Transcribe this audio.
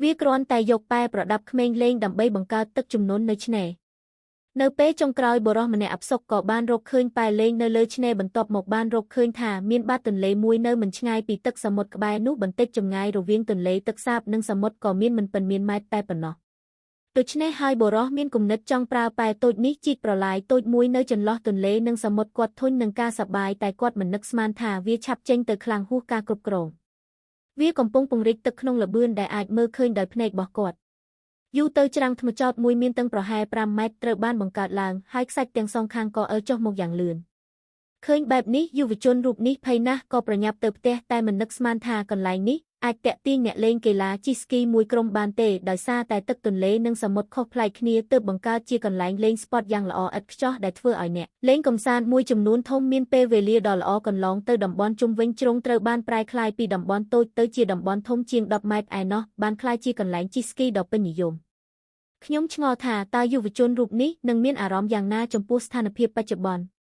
វាគ្រាន់តែយកប៉ែប្រដាប់ក្មេងលេងដើម្បីបង្កើតទឹកជំនន់នៅឆ្នេរនៅពេលចុងក្រោយបុរសម្នាក់អផ្សុកក៏បានរកឃើញប៉ែលេងនៅលើឆ្នេរបន្ទាប់មកបានរកឃើញថាមានបាតទន្លេមួយនៅមិនឆ្ងាយពីទឹកសមុទ្រក្បែរនោះបន្តិចចម្ងាយរវាងទន្លេទឹកសាបនិងសមុទ្រក៏មានមិនប៉ុន្មានម៉ែត្រតែប៉ុណ្ណោះដូច្នេះហើយបុរសមានគំនិតចង់ប្រើប៉ែតូចនេះជីកប្រឡាយតូចមួយនៅចន្លោះទន្លេនិងសមុទ្រគាត់ធុញនឹងការសប្បាយតែគាត់មិននឹកស្មានថាវាឆាប់ចេញទៅខ្លាំងហួសការគ្រប់គ្រងវាកំពុងពង្រីកទឹកក្នុងល្បឿនដែលអាចមើលឃើញដោយភ្នែករបស់គាត់យូរទៅច្រាំងថ្មចោតមួយមានតឹងប្រហែល5ម៉ែត្រត្រូវបានបង្កើតឡើងហើយខ្សាច់ទាំងសងខាងក៏អើចុះមកយ៉ាងលឿនឃើញបែបនេះយុវជនរូបនេះភ័យណាស់ក៏ប្រញាប់ទៅផ្ទះតែមិននឹកស្មានថាកន្លែងនេះអាចទាក់ទាញអ្នកលេងកីឡាជិះស្គីមួយក្រុមបានទេដោយសារតែទឹកទន្លេនិងសមុទ្រខុសប្លែកគ្នាទើបបង្កើតជាកន្លែងលេងស្ពតយ៉ាងល្អឥតខ្ចោះដែលធ្វើឲ្យអ្នកលេងកម្សាន្តមួយចំនួនធំមានពេលវេលាដ៏ល្អកន្លងទៅតំបន់ជុំវិញជ្រុងត្រូវបានប្រែក្លាយពីតំបន់តូចទៅជាតំបន់ធំជាង10ម៉ែត្រឯណោះបានក្លាយជាកន្លែងជិះស្គីដ៏ពេញនិយមខ្ញុំឆ្ងល់ថាតើយុវជនរូបនេះនឹងមានអារម្មណ៍យ៉ាងណាចំពោះស្ថានភាពបច្ចុប្បន្ន